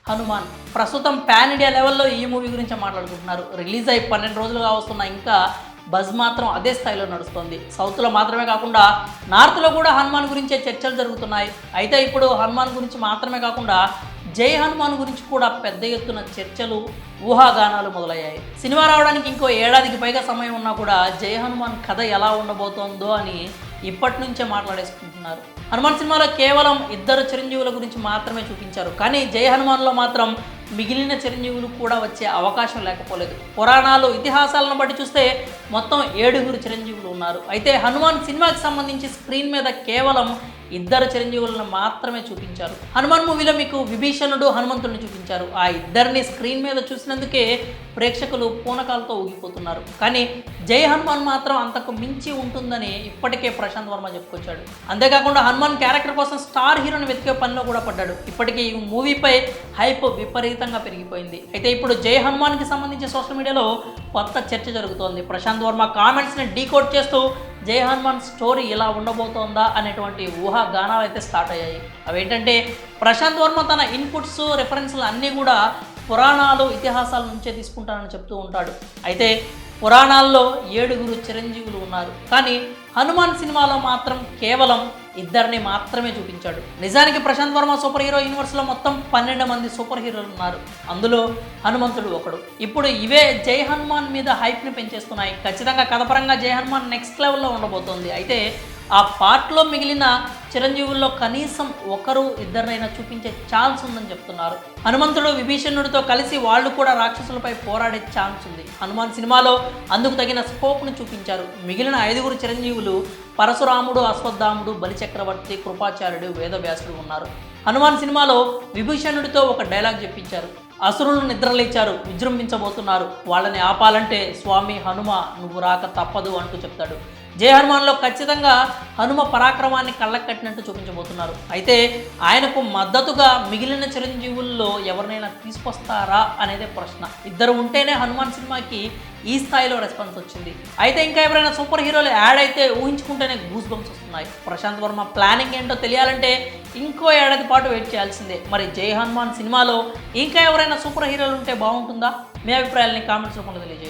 హనుమాన్ ప్రస్తుతం pan India లెవెల్లో ఈ మూవీ గురించి మాట్లాడుకుంటున్నారు. రిలీజ్ అయి 12 రోజులుగా వస్తున్న ఇంకా బజ్ మాత్రం అదే స్థాయిలో నడుస్తుంది. సౌత్లో మాత్రమే కాకుండా నార్త్లో కూడా హనుమాన్ గురించే చర్చలు జరుగుతున్నాయి. అయితే ఇప్పుడు హనుమాన్ గురించి మాత్రమే కాకుండా జై హనుమాన్ గురించి కూడా పెద్ద ఎత్తున చర్చలు, ఊహాగానాలు మొదలయ్యాయి. సినిమా రావడానికి ఇంకో ఏడాదికి పైగా సమయం ఉన్నా కూడా జై హనుమాన్ కథ ఎలా ఉండబోతోందో అని ఇప్పటి నుంచే మాట్లాడేసుకుంటున్నారు. హనుమాన్ సినిమాలో కేవలం 2 చిరంజీవుల గురించి మాత్రమే చూపించారు. కానీ జై హనుమాన్లో మాత్రం మిగిలిన చిరంజీవులు కూడా వచ్చే అవకాశం లేకపోలేదు. పురాణాలు, ఇతిహాసాలను బట్టి చూస్తే మొత్తం 7 చిరంజీవులు ఉన్నారు. అయితే హనుమాన్ సినిమాకి సంబంధించి స్క్రీన్ మీద కేవలం 2 చిరంజీవులను మాత్రమే చూపించారు. హనుమాన్ మూవీలో మీకు విభీషణుడు, హనుమంతుడిని చూపించారు. ఆ ఇద్దరిని స్క్రీన్ మీద చూసినందుకే ప్రేక్షకులు పూనకాలతో ఊగిపోతున్నారు. కానీ జై హనుమాన్ మాత్రం అంతకు మించి ఉంటుందని ఇప్పటికే ప్రశాంత్ వర్మ చెప్పుకొచ్చాడు. అంతేకాకుండా హనుమాన్ క్యారెక్టర్ కోసం స్టార్ హీరోని వెతికే పనిలో కూడా పడ్డాడు. ఇప్పటికీ ఈ మూవీపై హైప్ విపరీతంగా పెరిగిపోయింది. అయితే ఇప్పుడు జై హనుమాన్కి సంబంధించి సోషల్ మీడియాలో కొత్త చర్చ జరుగుతోంది. ప్రశాంత్ వర్మ కామెంట్స్ని డీకోడ్ చేస్తూ జై హనుమాన్ స్టోరీ ఇలా ఉండబోతోందా అనేటువంటి ఊహాగానాలు అయితే స్టార్ట్ అయ్యాయి. అవేంటంటే ప్రశాంత్ వర్మ తన ఇన్పుట్స్, రెఫరెన్స్లు అన్నీ కూడా పురాణాలు, ఇతిహాసాల నుంచే తీసుకుంటానని చెప్తూ ఉంటాడు. అయితే పురాణాల్లో 7 చిరంజీవులు ఉన్నారు. కానీ హనుమాన్ సినిమాలో మాత్రం కేవలం 2 మాత్రమే చూపించాడు. నిజానికి ప్రశాంత్ వర్మ సూపర్ హీరో యూనివర్స్లో మొత్తం 12 మంది సూపర్ హీరోలు ఉన్నారు. అందులో హనుమంతుడు ఒకడు. ఇప్పుడు ఇవే జై హనుమాన్ మీద హైప్ని పెంచేస్తున్నాయి. ఖచ్చితంగా కథపరంగా జై హనుమాన్ నెక్స్ట్ లెవెల్లో ఉండబోతోంది. అయితే ఆ పార్ట్లో మిగిలిన చిరంజీవుల్లో కనీసం 1-2 చూపించే ఛాన్స్ ఉందని చెప్తున్నారు. హనుమంతుడు విభీషణుడితో కలిసి వాళ్ళు కూడా రాక్షసులపై పోరాడే ఛాన్స్ ఉంది. హనుమాన్ సినిమాలో అందుకు తగిన స్కోప్ను చూపించారు. మిగిలిన 5 చిరంజీవులు పరశురాముడు, అశ్వత్థాముడు, బలిచక్రవర్తి, కృపాచార్యుడు, వేదవ్యాసుడు ఉన్నారు. హనుమాన్ సినిమాలో విభీషణుడితో ఒక డైలాగ్ చెప్పించారు. అసురులు నిద్రలేచారు, విజృంభించబోతున్నారు, వాళ్ళని ఆపాలంటే స్వామి హనుమ నువ్వు రాక తప్పదు అంటూ చెప్తాడు. జై హనుమాన్లో ఖచ్చితంగా హనుమ పరాక్రమాన్ని కళ్ళకు కట్టినట్టు చూపించబోతున్నారు. అయితే ఆయనకు మద్దతుగా మిగిలిన చిరంజీవుల్లో ఎవరినైనా తీసుకొస్తారా అనేదే ప్రశ్న. 2 ఉంటేనే హనుమాన్ సినిమాకి ఈ స్థాయిలో రెస్పాన్స్ వచ్చింది. అయితే ఇంకా ఎవరైనా సూపర్ హీరోలు యాడ్ అయితే ఊహించుకుంటేనే గూస్ బంప్స్ వస్తున్నాయి. ప్రశాంత్ వర్మ ప్లానింగ్ ఏంటో తెలియాలంటే ఇంకో ఏడాది పాటు వెయిట్ చేయాల్సిందే. మరి జై హనుమాన్ సినిమాలో ఇంకా ఎవరైనా సూపర్ హీరోలు ఉంటే బాగుంటుందా? మీ అభిప్రాయాలని కామెంట్స్ రూపంలో తెలియజేయండి.